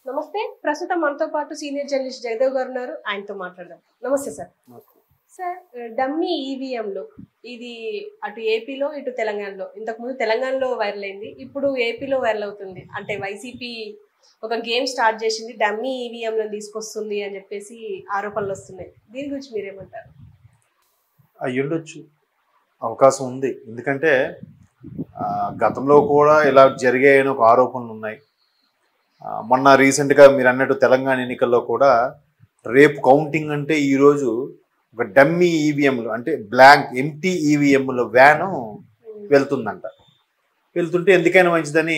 నమస్తే. ప్రస్తుతం మనతో పాటు సీనియర్ జర్నలిస్ట్ జయదేవ్ గారు ఉన్నారు. ఆయనతో మాట్లాడదాం. నమస్తే సార్. సార్, డమ్మీ ఈవీఎంలు ఇది అటు ఏపీలో ఇటు తెలంగాణలో, ఇంతకుముందు తెలంగాణలో వైరల్ అయింది, ఇప్పుడు ఏపీలో వైరల్ అవుతుంది. అంటే వైసీపీ ఒక గేమ్ స్టార్ట్ చేసింది, డమ్మీ ఈవీఎంలను తీసుకొస్తుంది అని చెప్పేసి ఆరోపణలు వస్తున్నాయి. దీని గురించి మీరేమంటారు? అయ్యుండొచ్చు, అవకాశం ఉంది. ఎందుకంటే గతంలో కూడా ఇలా జరిగాయని ఒక ఆరోపణలు ఉన్నాయి. మొన్న రీసెంట్గా మీరు అన్నట్టు తెలంగాణ ఎన్నికల్లో కూడా రేపు కౌంటింగ్ అంటే ఈరోజు ఒక డమ్మీ ఈవీఎంలు అంటే బ్లాంక్ ఎంటీ ఈవీఎంల వ్యాను వెళ్తుందంట. వెళ్తుంటే ఎందుకైనా మంచిదని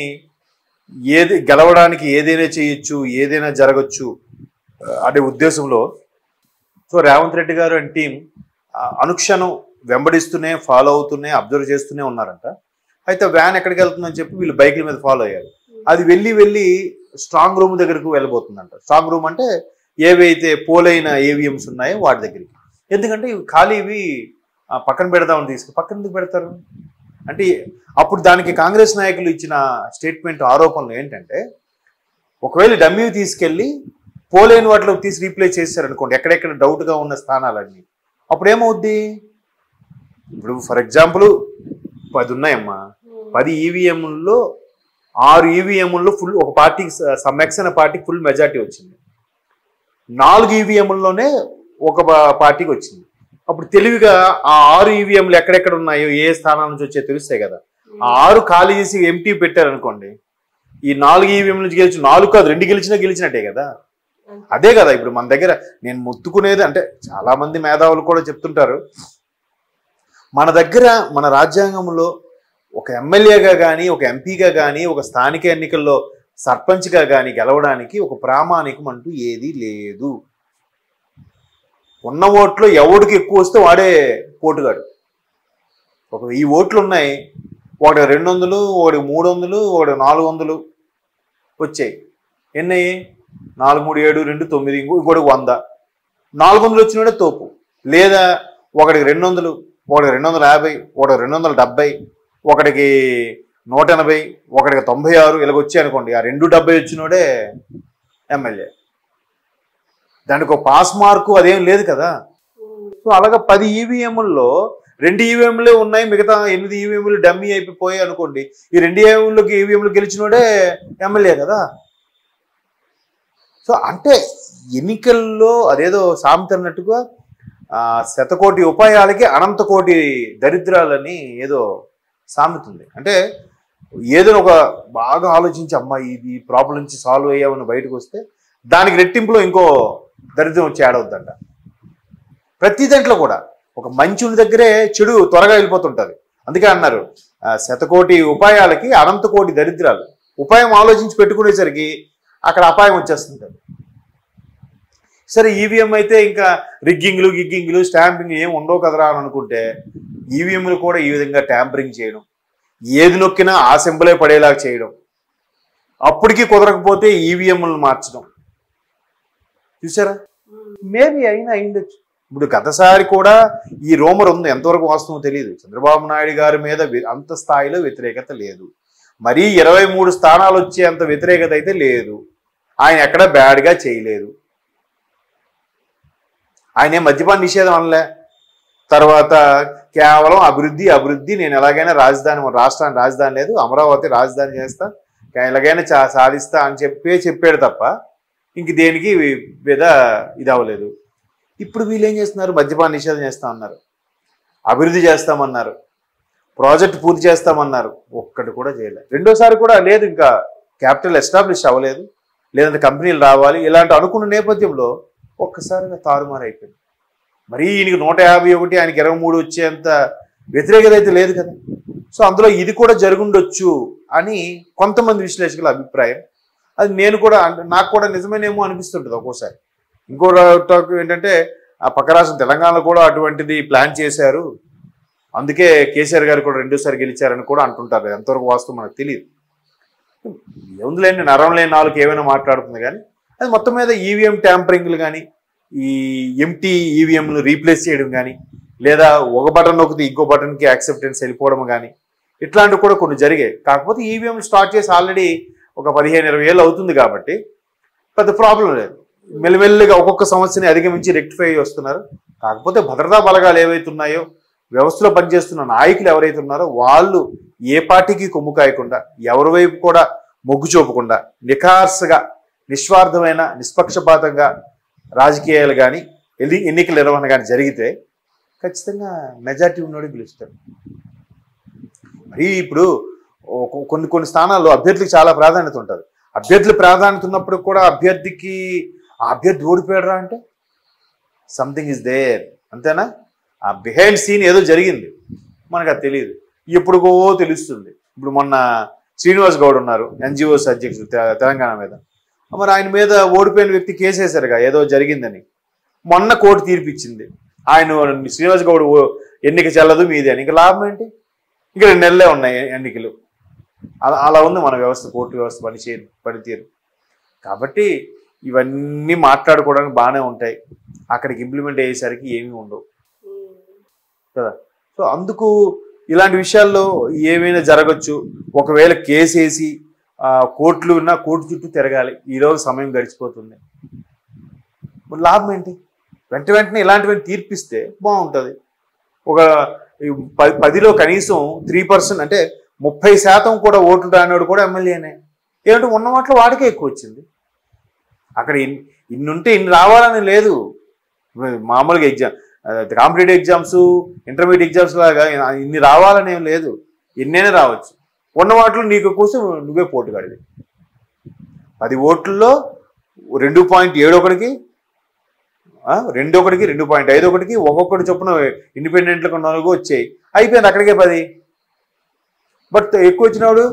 గెలవడానికి ఏదైనా చేయొచ్చు, ఏదైనా జరగచ్చు అనే ఉద్దేశంలో సో రేవంత్ రెడ్డి గారు అండ్ టీం అనుక్షణం వెంబడిస్తూనే ఫాలో అవుతూనే అబ్జర్వ్ చేస్తూనే ఉన్నారంట. అయితే వ్యాన్ ఎక్కడికి వెళ్తుందని చెప్పి వీళ్ళు బైకుల మీద ఫాలో అయ్యారు. అది వెళ్ళి స్ట్రాంగ్ రూమ్ దగ్గరకు వెళ్ళబోతుందంట. స్ట్రాంగ్ రూమ్ అంటే ఏవైతే పోలైన ఏవిఎంస్ ఉన్నాయో వాటి దగ్గరికి. ఎందుకంటే ఇవి ఖాళీవి పక్కన పెడదామని పక్కన ఎందుకు పెడతారు అంటే అప్పుడు దానికి కాంగ్రెస్ నాయకులు ఇచ్చిన స్టేట్మెంట్ ఆరోపణలు ఏంటంటే ఒకవేళ డమ్మీ తీసుకెళ్ళి పోలైన వాటిలో తీసి రీప్లేస్ చేశారనుకోండి, ఎక్కడెక్కడ డౌట్గా ఉన్న స్థానాలన్నీ, అప్పుడు ఏమవుద్ది? ఇప్పుడు ఫర్ ఎగ్జాంపుల్ 10 ఉన్నాయమ్మా, 10 ఈవీఎంల్లో 6 ఈవీఎంల్లో ఫుల్ ఒక పార్టీకి సమ్మెక్స్ అనే పార్టీకి ఫుల్ మెజార్టీ వచ్చింది. 4 ఈవీఎంల్లోనే ఒక పార్టీకి వచ్చింది. అప్పుడు తెలివిగా ఆ 6 ఈవీఎంలు ఎక్కడెక్కడ ఉన్నాయో ఏ స్థానాల నుంచి వచ్చే తెలుస్తాయి కదా. ఆ 6 ఖాళీ చేసి ఎంటీ పెట్టారనుకోండి, ఈ 4 ఈవీఎం నుంచి గెలిచి 4 కాదు 2 గెలిచినట్టే కదా. అదే కదా ఇప్పుడు మన దగ్గర నేను ముత్తుకునేది. అంటే చాలా మంది మేధావులు కూడా చెప్తుంటారు, మన దగ్గర మన రాజ్యాంగంలో ఒక ఎమ్మెల్యేగా కానీ ఒక ఎంపీగా కానీ ఒక స్థానిక ఎన్నికల్లో సర్పంచ్గా కానీ గెలవడానికి ఒక ప్రామాణికం అంటూ ఏదీ లేదు. ఉన్న ఓట్లు ఎవడికి ఎక్కువ వస్తే వాడే పోటుగాడు. ఈ ఓట్లు ఉన్నాయి, ఒకటి 200, ఒకటి 300, ఒకటి 400 వచ్చాయి. ఎన్ని? 4, 3, 7, 2, 9, ఇంకోటి 100. 400 వచ్చినోడే తోపు. లేదా ఒకటికి 200, ఒకటికి 250, ఒకటికి 270, ఒకటికి 180, ఒకటికి 96 ఇలాగ వచ్చాయి అనుకోండి. ఆ 270 వచ్చినోడే ఎమ్మెల్యే. దానికి ఒక పాస్ మార్కు అదేం లేదు కదా. సో అలాగా 10 ఈవీఎంల్లో 2 ఈవీఎంలే ఉన్నాయి, మిగతా 8 ఈవీఎంలు డమ్మీ అయిపోయాయి అనుకోండి. ఈ 2 ఈవీఎంలు గెలిచినోడే ఎమ్మెల్యే కదా. సో అంటే ఎన్నికల్లో అదేదో సామెత అన్నట్టుగా శతకోటి ఉపాయాలకి అనంత కోటి దరిద్రాలని ఏదో సామెత ఉంది. అంటే ఏదైనా ఒక బాగా ఆలోచించి అమ్మాయి ఇది ప్రాబ్లం నుంచి సాల్వ్ అయ్యామని బయటకు వస్తే దానికి రెట్టింపులో ఇంకో దరిద్రం వచ్చి ఆడవద్దంట. ప్రతి దాంట్లో కూడా ఒక మంచి దగ్గరే చెడు త్వరగా వెళ్ళిపోతుంటుంది. అందుకే అన్నారు శతకోటి ఉపాయాలకి అనంత కోటి దరిద్రాలు. ఉపాయం ఆలోచించి పెట్టుకునేసరికి అక్కడ అపాయం వచ్చేస్తుంటుంది. సరే ఈవీఎం అయితే ఇంకా గిగ్గింగ్లు స్టాంపింగ్ ఏం ఉండవు కదరా అని అనుకుంటే ఈవీఎంలు కూడా ఈ విధంగా ట్యాంపరింగ్ చేయడం, ఏది నొక్కినా ఆ సింబలే పడేలాగా చేయడం, అప్పటికి కుదరకపోతే ఈవీఎంలను మార్చడం. చూసారా? మేబీ అయిండొచ్చు. ఇప్పుడు గతసారి కూడా ఈ రూమర్ ఉంది, ఎంతవరకు వాస్తవం తెలియదు. చంద్రబాబు నాయుడు గారి మీద అంత స్థాయిలో వ్యతిరేకత లేదు, మరీ 23 స్థానాలు వచ్చే అంత వ్యతిరేకత అయితే లేదు. ఆయన ఎక్కడ బ్యాడ్గా చేయలేదు. ఆయన మద్యపాన నిషేధం అనలే. తర్వాత కేవలం అభివృద్ధి, నేను ఎలాగైనా రాష్ట్రానికి రాజధాని లేదు, అమరావతి రాజధాని చేస్తా, ఎలాగైనా సాధిస్తా అని చెప్పాడు తప్ప ఇంక దేనికి మీద ఇది అవ్వలేదు. ఇప్పుడు వీళ్ళు ఏం చేస్తున్నారు? మద్యపాన నిషేధం చేస్తా అన్నారు, అభివృద్ధి చేస్తామన్నారు, ప్రాజెక్ట్ పూర్తి చేస్తామన్నారు, ఒక్కటి కూడా చేయలేదు. రెండోసారి కూడా లేదు, ఇంకా క్యాపిటల్ ఎస్టాబ్లిష్ అవ్వలేదు, లేదంటే కంపెనీలు రావాలి ఇలాంటి అనుకున్న నేపథ్యంలో ఒక్కసారిగా తారుమారు అయిపోయింది. మరీ ఈయనకి 151, ఆయనకి 23 వచ్చేంత వ్యతిరేకత అయితే లేదు కదా. సో అందులో ఇది కూడా జరుగుండొచ్చు అని కొంతమంది విశ్లేషకుల అభిప్రాయం. అది నేను కూడా నాకు కూడా నిజమేనేమో అనిపిస్తుంటుంది ఒక్కోసారి. ఇంకో టాక్ ఏంటంటే ఆ పక్క రాష్ట్రం తెలంగాణలో కూడా అటువంటిది ప్లాన్ చేశారు, అందుకే కేసీఆర్ గారు కూడా 2సారి గెలిచారని కూడా అంటుంటారు. ఎంతవరకు వాస్తవం మనకు తెలియదు. ఏముందిలేండి, నరం లేని నాలుగు ఏమైనా మాట్లాడుతుంది. కానీ అది మొత్తం మీద ఈవీఎం ట్యాంపరింగ్లు కానీ, ఈ ఎంటీ ఈవీఎంను రీప్లేస్ చేయడం కానీ, లేదా ఒక బటన్ నొక్కితే ఇంకో బటన్కి యాక్సెప్టెన్స్ వెళ్ళిపోవడం కానీ, ఇట్లాంటివి కూడా కొన్ని జరిగాయి. కాకపోతే ఈవీఎం స్టార్ట్ చేసి ఆల్రెడీ ఒక 15-20 ఏళ్ళు అవుతుంది కాబట్టి పెద్ద ప్రాబ్లం లేదు. మెల్లిమెల్లిగా ఒక్కొక్క సమస్యని అధిగమించి రెక్టిఫై వస్తున్నారు. కాకపోతే భద్రతా బలగాలు ఏవైతే ఉన్నాయో, వ్యవస్థలో పనిచేస్తున్న నాయకులు ఎవరైతే ఉన్నారో వాళ్ళు ఏ పార్టీకి కొమ్ము కాయకుండా, ఎవరి వైపు కూడా మొగ్గు చూపకుండా, నిఖార్సుగా నిస్వార్థమైన నిష్పక్షపాతంగా రాజకీయాలు కానీ ఎన్నికల నిర్వహణ కానీ జరిగితే ఖచ్చితంగా మెజార్టీ ఉన్నోడే గెలుస్తారు. మరి ఇప్పుడు కొన్ని స్థానాల్లో అభ్యర్థులకు చాలా ప్రాధాన్యత ఉంటుంది. అభ్యర్థుల ప్రాధాన్యత ఉన్నప్పుడు కూడా ఆ అభ్యర్థి ఓడిపోయాడరా అంటే సంథింగ్ ఇస్ దేర్, అంతేనా? ఆ బిహైండ్ సీన్ ఏదో జరిగింది, మనకు అది తెలియదు, ఎప్పుడుకో తెలుస్తుంది. ఇప్పుడు మొన్న శ్రీనివాస్ గౌడ్ ఉన్నారు, ఎన్జిఓస్ అధ్యక్షుడు తెలంగాణ మీద. మరి ఆయన మీద ఓడిపోయిన వ్యక్తి కేసు వేశారుగా ఏదో జరిగిందని. మొన్న కోర్టు తీర్పిచ్చింది, ఆయన శ్రీనివాస్ గౌడ్ ఎన్నిక చెల్లదు మీది అని. ఇంకా లాభం ఏంటి? ఇంకా 2 నెలలే ఉన్నాయి ఎన్నికలు. అలా ఉంది మన వ్యవస్థ, కోర్టు వ్యవస్థ పనితీరు. కాబట్టి ఇవన్నీ మాట్లాడుకోవడానికి బాగానే ఉంటాయి, అక్కడికి ఇంప్లిమెంట్ అయ్యేసరికి ఏమీ ఉండవు కదా. సో అందుకు ఇలాంటి విషయాల్లో ఏమైనా జరగచ్చు. ఒకవేళ కేసు వేసి కోర్టులు ఉన్నా కోర్టు చుట్టూ తిరగాలి, ఈరోజు సమయం గడిచిపోతుంది. లాభం ఏంటి? వెంటనే ఇలాంటివన్నీ తీర్పిస్తే బాగుంటుంది. ఒక 10లో కనీసం 3% అంటే 30% కూడా ఓట్లు రానివాడు కూడా ఎమ్మెల్యేనే. ఏమంటే ఉన్న వాటిలో వాడికే ఎక్కువ వచ్చింది. అక్కడ ఇన్ని ఉంటే ఇన్ని రావాలని లేదు. మామూలుగా కాంపిటేటివ్ ఎగ్జామ్స్, ఇంటర్మీడియట్ ఎగ్జామ్స్ లాగా ఇన్ని రావాలని ఏం లేదు, ఎన్నైనా రావచ్చు. ఉన్న వాటిలో నీకు కోసం నువ్వే పోటుగాడివి. 10 ఓట్లలో 2.71కి 2.1కి 2.51కి ఒక్కొక్కటి చొప్పున ఇండిపెండెంట్లకు 4 వచ్చాయి, అయిపోయింది, అక్కడికే 10. బట్ ఎక్కువ వచ్చినవాడు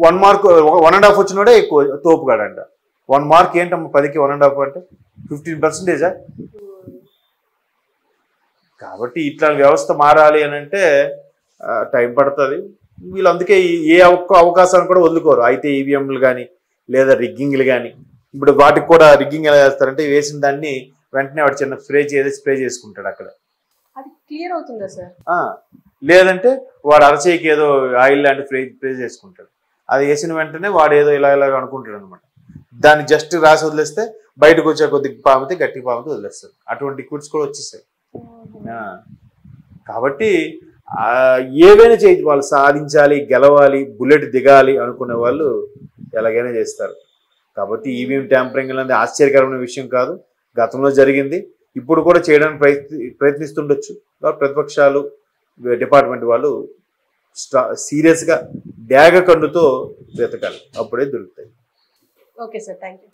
1 మార్క్ 1.5 వచ్చినవాడే ఎక్కువ తోపుగాడంట. 1 మార్క్ ఏంటమ్మా 10కి 1.5 అంటే 15%. కాబట్టి ఇట్లా వ్యవస్థ మారాలి అని అంటే టైం పడుతుంది. వీళ్ళు అందుకే ఏ అవకాశాన్ని కూడా వదులుకోరు. అయితే ఈవీఎంలు కానీ లేదా రిగ్గింగ్లు కానీ, ఇప్పుడు వాటికి కూడా రిగ్గింగ్ ఎలా చేస్తారంటే వేసిన దాన్ని వెంటనే వాడు చిన్న స్ప్రే చేసుకుంటాడు అక్కడ. అది క్లియర్ అవుతుందా సార్? లేదంటే వాడు అరచేయికి ఏదో ఆయిల్ లాంటి స్ప్రే చేసుకుంటాడు. అది వేసిన వెంటనే వాడు ఏదో ఇలా అనుకుంటాడు అనమాట. దాన్ని జస్ట్ రాసి వదిలేస్తే బయటకు వచ్చే కొద్దిగా పామితే గట్టి పామితే వదిలేస్తారు. అటువంటి లిక్విడ్స్ కూడా వచ్చేసాయి. కాబట్టి ఏవైనా చేయి, వాళ్ళు సాధించాలి, గెలవాలి, బుల్లెట్ దిగాలి అనుకునే వాళ్ళు ఎలాగైనా చేస్తారు. కాబట్టి ఈవీఎం ట్యాంపరింగ్ అనేది ఆశ్చర్యకరమైన విషయం కాదు, గతంలో జరిగింది, ఇప్పుడు కూడా చేయడానికి ప్రయత్నిస్తుండొచ్చు. ప్రతిపక్షాలు, డిపార్ట్మెంట్ వాళ్ళు సీరియస్గా డ్యాగ కన్నుతో వెతకాలి, అప్పుడే దొరుకుతాయి. Okay sir, thank you.